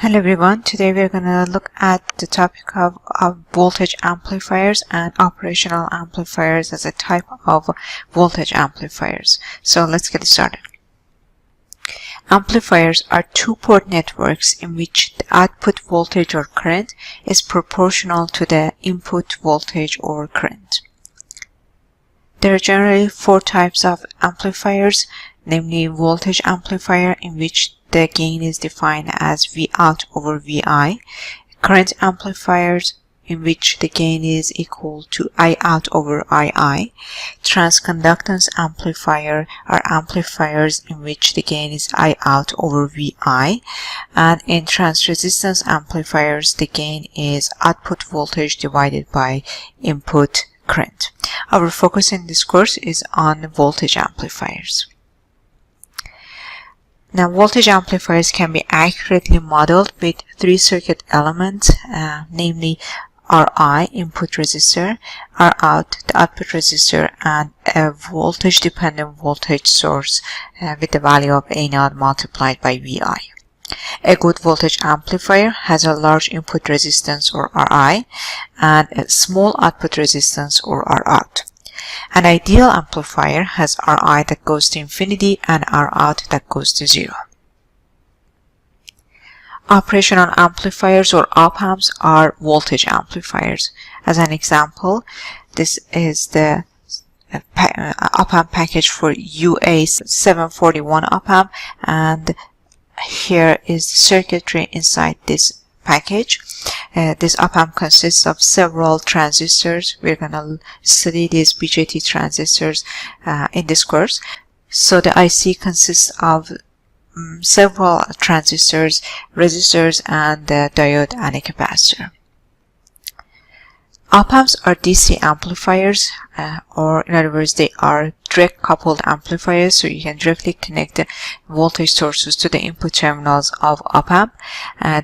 Hello everyone, today we're going to look at the topic of voltage amplifiers and operational amplifiers as a type of voltage amplifiers. So let's get started. Amplifiers are two-port networks in which the output voltage or current is proportional to the input voltage or current. There are generally four types of amplifiers, namely voltage amplifier, in which the gain is defined as V out over VI, current amplifiers, in which the gain is equal to I out over II, transconductance amplifier are amplifiers in which the gain is I out over VI, and in transresistance amplifiers the gain is output voltage divided by input current. Our focus in this course is on voltage amplifiers. Now, voltage amplifiers can be accurately modeled with three circuit elements, namely Ri, input resistor, Rout, the output resistor, and a voltage dependent voltage source with the value of A0 multiplied by Vi. A good voltage amplifier has a large input resistance or Ri and a small output resistance or Rout. An ideal amplifier has Ri that goes to infinity and Rout that goes to 0. Operational amplifiers or op-amps are voltage amplifiers. As an example, this is the op-amp package for UA741 op-amp, and here is the circuitry inside this package. This op-amp consists of several transistors. We're going to study these BJT transistors in this course. So the IC consists of several transistors, resistors, and a diode and a capacitor. Op-amps are DC amplifiers, or in other words, they are direct coupled amplifiers, so you can directly connect the voltage sources to the input terminals of op-amp.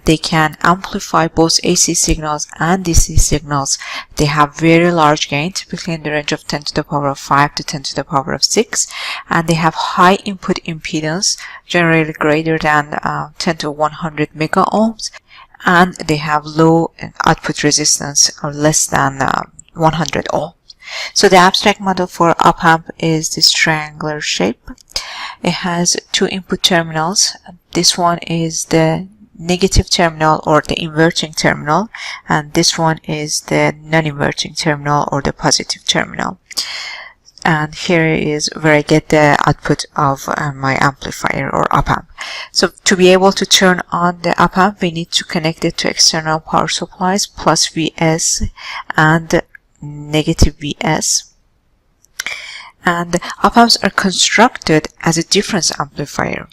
They can amplify both AC signals and DC signals. They have very large gain, typically in the range of 10 to the power of 5 to 10 to the power of 6, and they have high input impedance, generally greater than 10 to 100 mega ohms, and they have low output resistance or less than 100 ohms. So the abstract model for op-amp is this triangular shape. It has two input terminals. This one is the negative terminal or the inverting terminal, and this one is the non-inverting terminal or the positive terminal. And here is where I get the output of my amplifier or op-amp. So to be able to turn on the op-amp, we need to connect it to external power supplies, plus Vs and negative Vs. And op-amps are constructed as a difference amplifier.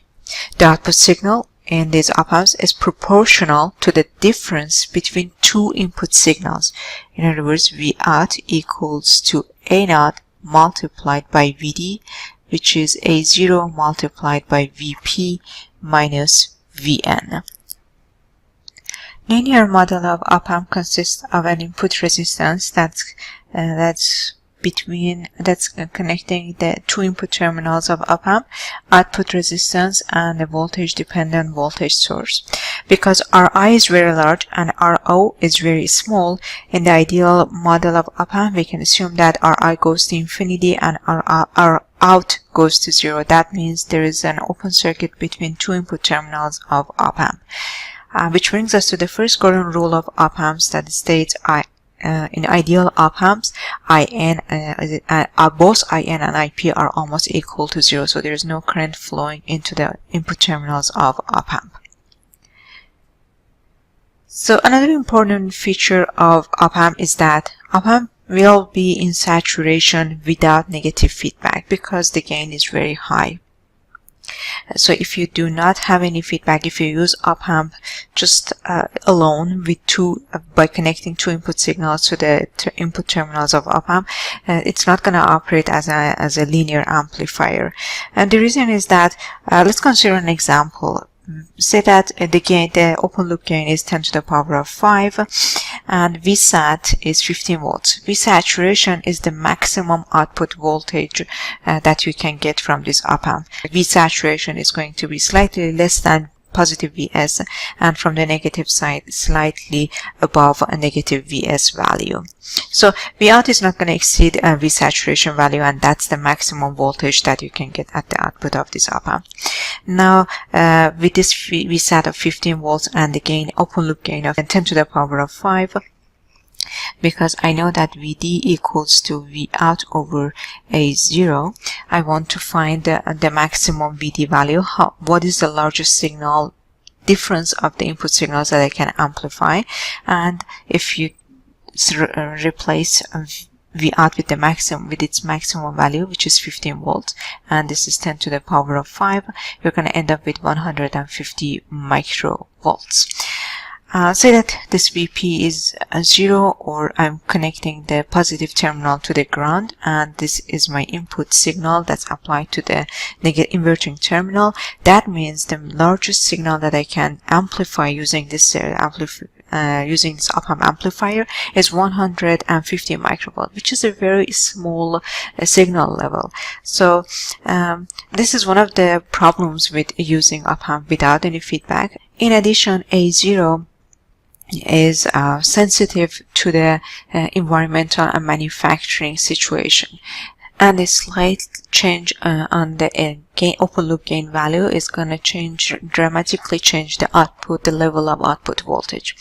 The output signal in these op-amps is proportional to the difference between two input signals. In other words, Vout equals to A0 multiplied by Vd, which is A0 multiplied by Vp minus Vn. Linear model of op-amp consists of an input resistance that's connecting the two input terminals of op-amp, output resistance, and a voltage dependent voltage source. Because Ri is very large and Ro is very small, in the ideal model of op-amp we can assume that Ri goes to infinity and Rout goes to 0. That means there is an open circuit between two input terminals of op-amp. Which brings us to the first golden rule of op-amps that states in ideal op-amps, both IN and IP are almost equal to 0, so there is no current flowing into the input terminals of op-amp. So another important feature of op-amp is that op-amp will be in saturation without negative feedback because the gain is very high. So if you do not have any feedback, if you use op-amp just alone with by connecting two input signals to the input terminals of op-amp, it's not going to operate as a linear amplifier. And the reason is that let's consider an example. Say that the open loop gain is 10 to the power of 5 and Vsat is 15 volts. Vsaturation is the maximum output voltage that you can get from this op-amp. Vsaturation is going to be slightly less than positive Vs, and from the negative side slightly above a negative Vs value. So Vout is not going to exceed a V saturation value, and that's the maximum voltage that you can get at the output of this op-amp. Now with this Vsat of 15 volts and the gain, open loop gain of 10 to the power of 5, because I know that Vd equals to Vout over A0, I want to find the maximum Vd value. What is the largest signal difference of the input signals that I can amplify? And if you replace Vout with the maximum, with its maximum value, which is 15 volts, and this is 10 to the power of 5, you're going to end up with 150 microvolts. Say that this Vp is 0, or I'm connecting the positive terminal to the ground, and this is my input signal that's applied to the inverting terminal. That means the largest signal that I can amplify using this op-amp amplifier is 150 microvolt, which is a very small signal level. So this is one of the problems with using op-amp without any feedback. In addition, A0 is sensitive to the environmental and manufacturing situation, and a slight change on the open loop gain value is going to dramatically change the level of output voltage.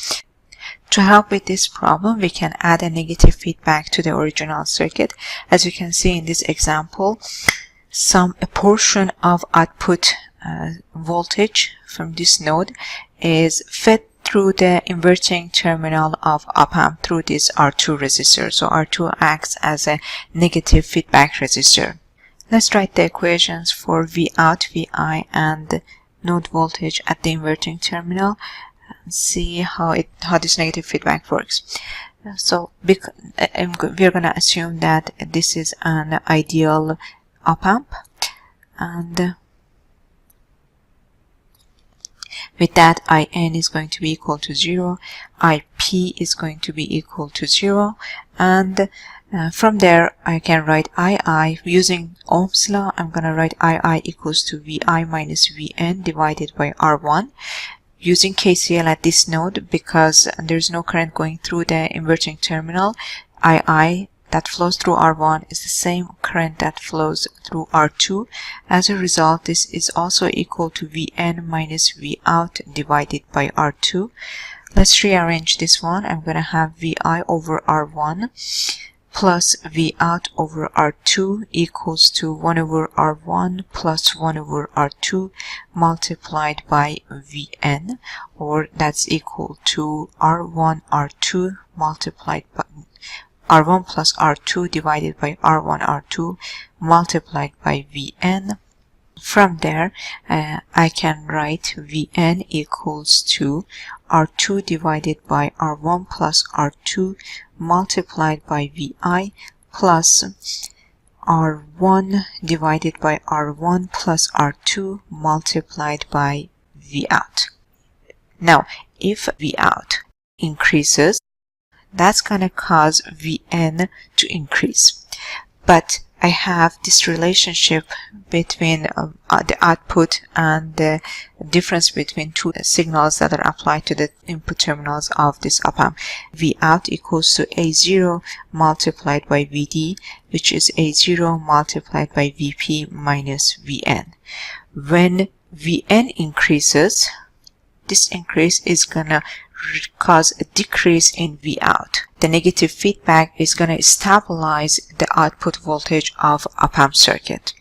To help with this problem, we can add a negative feedback to the original circuit. As you can see in this example, a portion of output voltage from this node is fed through the inverting terminal of op-amp through this R2 resistor. So R2 acts as a negative feedback resistor. Let's write the equations for Vout, Vi, and node voltage at the inverting terminal and see how this negative feedback works. So we're going to assume that this is an ideal op-amp, and with that, In is going to be equal to 0, Ip is going to be equal to 0, and from there I can write II using Ohm's law. I'm going to write II equals to Vi minus Vn divided by R1. Using KCL at this node, because there's no current going through the inverting terminal, II that flows through R1 is the same current that flows through R2. As a result, this is also equal to Vn minus Vout divided by R2. Let's rearrange this one. I'm going to have Vi over R1 plus Vout over R2 equals to 1 over R1 plus 1 over R2 multiplied by Vn, or that's equal to R1 R2 multiplied by R1 plus R2 divided by R1 R2 multiplied by Vn. From there, I can write Vn equals to R2 divided by R1 plus R2 multiplied by Vi plus R1 divided by R1 plus R2 multiplied by Vout. Now, if Vout increases, that's going to cause Vn to increase. But I have this relationship between the output and the difference between two signals that are applied to the input terminals of this op-amp. Vout equals to A0 multiplied by Vd, which is A0 multiplied by Vp minus Vn. When Vn increases, this increase is going to cause a decrease in Vout. The negative feedback is going to stabilize the output voltage of op-amp circuit.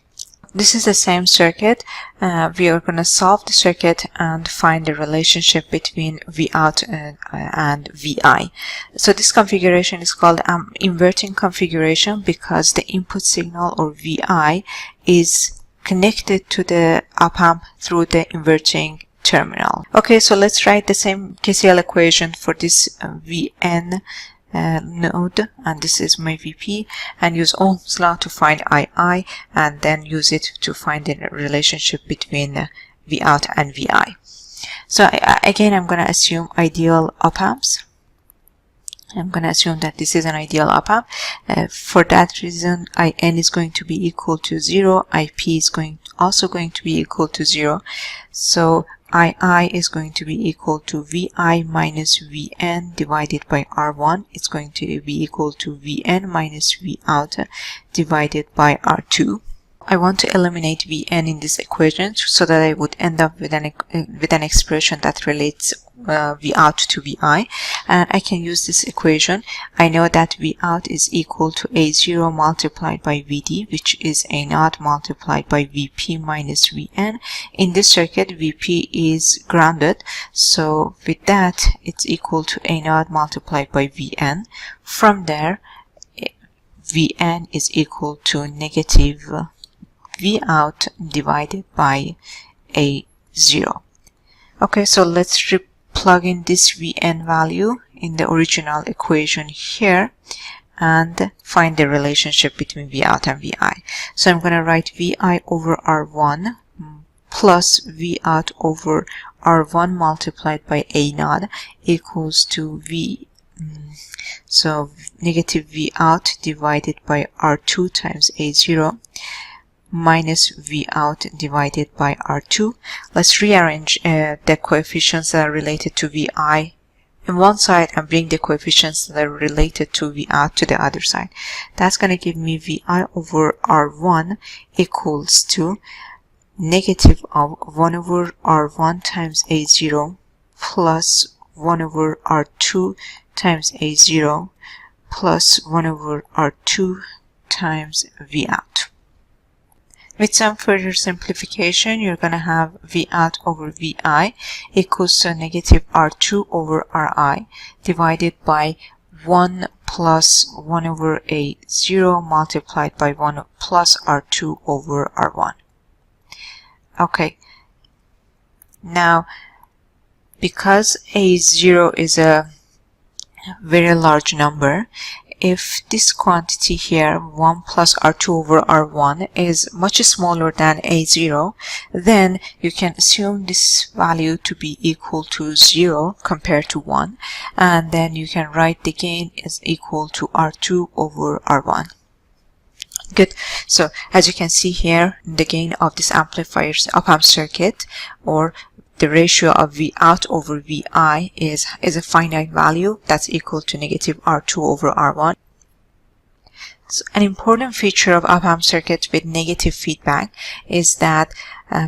This is the same circuit. We are going to solve the circuit and find the relationship between Vout and Vi. So this configuration is called inverting configuration because the input signal, or Vi, is connected to the op-amp through the inverting terminal. Okay, so let's write the same KCL equation for this Vn node, and this is my Vp, and use Ohm's law to find II, and then use it to find the relationship between Vout and Vi. So again, I'm going to assume ideal op-amps. I'm going to assume that this is an ideal op-amp. For that reason, In is going to be equal to 0, Ip is also going to be equal to 0. So II is going to be equal to Vi minus Vn divided by R1. It's going to be equal to Vn minus Vout divided by R2. I want to eliminate Vn in this equation so that I would end up with an expression that relates Vout to Vi, and I can use this equation. I know that Vout is equal to A0 multiplied by Vd, which is A0 multiplied by Vp minus Vn. In this circuit, Vp is grounded, so with that it's equal to A0 multiplied by Vn. From there, Vn is equal to negative Vout divided by A0. Okay, so let's plug in this Vn value in the original equation here and find the relationship between Vout and Vi. So I'm going to write Vi over R1 plus Vout over R1 multiplied by A0 equals to so negative Vout divided by R2 times A0 minus Vout divided by R2. Let's rearrange the coefficients that are related to Vi in one side and bring the coefficients that are related to Vout to the other side. That's going to give me Vi over R1 equals to negative of 1 over R1 times A0 plus 1 over R2 times A0 plus 1 over R2 times Vout. With some further simplification, you're going to have Vout over Vi equals to negative R2 over Ri divided by 1 plus 1 over A0 multiplied by 1 plus R2 over R1. Okay, now because A0 is a very large number, if this quantity here, 1 plus R2 over R1, is much smaller than A0, then you can assume this value to be equal to 0 compared to 1, and then you can write the gain is equal to R2 over R1. Good. So as you can see here, the gain of this amplifier's op-amp circuit, or the ratio of Vout over Vi is a finite value that's equal to negative R2 over R1. So an important feature of op-amp circuit with negative feedback is that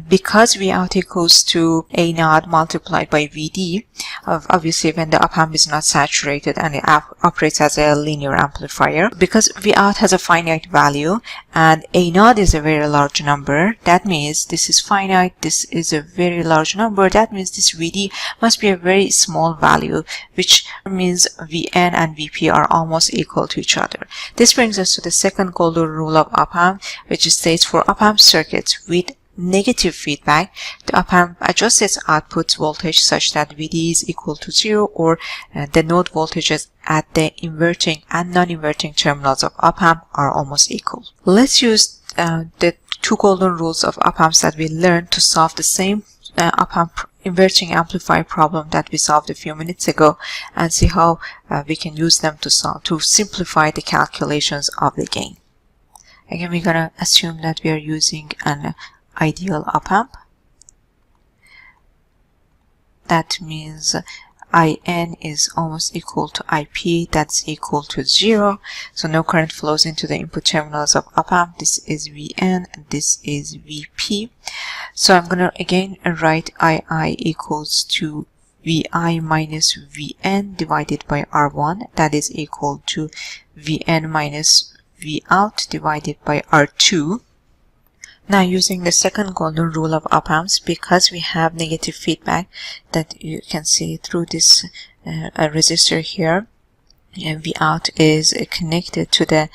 because Vout equals to A0 multiplied by Vd, obviously when the op-amp is not saturated and it operates as a linear amplifier, because Vout has a finite value and A0 is a very large number, that means this is finite, this is a very large number, that means this Vd must be a very small value, which means Vn and Vp are almost equal to each other. This brings us to the second golden rule of op-amp, which states for op-amp circuits with negative feedback, the op-amp adjusts its output voltage such that Vd is equal to 0, or the node voltages at the inverting and non-inverting terminals of op-amp are almost equal. Let's use the two golden rules of op-amps that we learned to solve the same op-amp inverting amplifier problem that we solved a few minutes ago, and see how we can use them to simplify the calculations of the gain. Again, we're going to assume that we are using an ideal op-amp. That means In is almost equal to Ip, that's equal to 0, so no current flows into the input terminals of op-amp. This is Vn and this is Vp. So I'm going to again write II equals to Vi minus Vn divided by R1, that is equal to Vn minus Vout divided by R2. Now, using the second golden rule of op-amps, because we have negative feedback that you can see through this resistor here, Vout is connected to the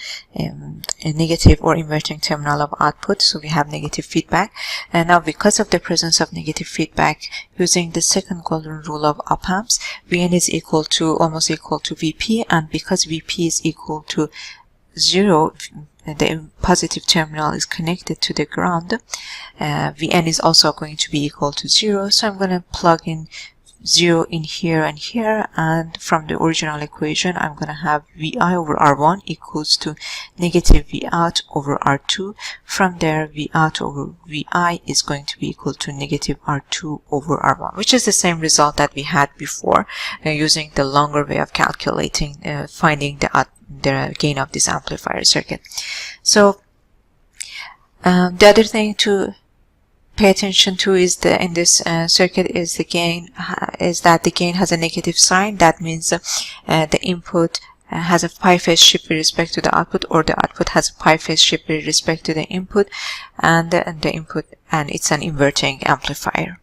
negative or inverting terminal of output, so we have negative feedback. And now, because of the presence of negative feedback, using the second golden rule of op-amps, Vn is equal to almost equal to Vp, and because Vp is equal to 0, the positive terminal is connected to the ground, Vn is also going to be equal to 0, so I'm going to plug in 0 in here and here, and from the original equation I'm going to have VI over R1 equals to negative V out over R2. From there, V out over VI is going to be equal to negative R2 over R1, which is the same result that we had before using the longer way of calculating, finding the gain of this amplifier circuit. So the other thing to pay attention to is in this circuit is the gain, is that the gain has a negative sign. That means the input has a pi phase shift with respect to the output, or the output has a pi phase shift with respect to the input, and it's an inverting amplifier.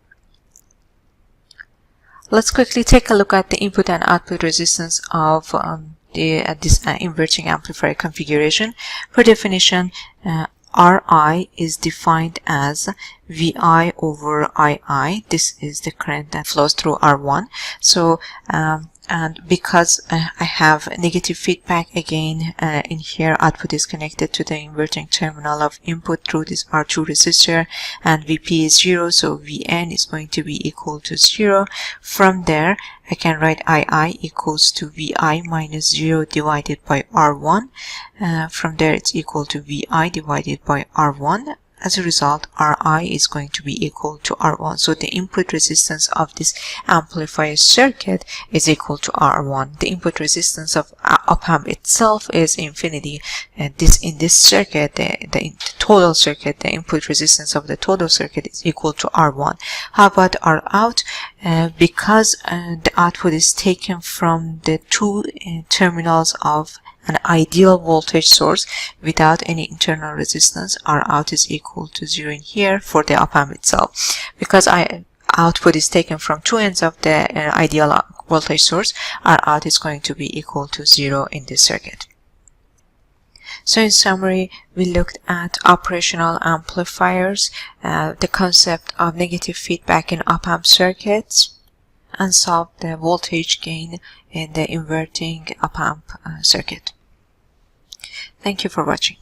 Let's quickly take a look at the input and output resistance of this inverting amplifier configuration. Per definition, Ri is defined as Vi over Ii. This is the current that flows through R1. So and because I have negative feedback again in here, output is connected to the inverting terminal of input through this R2 resistor, and Vp is 0, so Vn is going to be equal to 0. From there I can write Ii equals to Vi minus 0 divided by R1. From there it's equal to Vi divided by R1. As a result, Ri is going to be equal to R1. So the input resistance of this amplifier circuit is equal to R1. The input resistance of op-amp itself is infinity. And in this circuit, the total circuit, the input resistance of the total circuit is equal to R1. How about Rout? Because the output is taken from the two terminals of an ideal voltage source without any internal resistance, Rout is equal to 0 in here for the op-amp itself. Because output is taken from two ends of the ideal voltage source, Rout is going to be equal to 0 in this circuit. So in summary, we looked at operational amplifiers, the concept of negative feedback in op-amp circuits, and solved the voltage gain in the inverting op-amp circuit. Thank you for watching.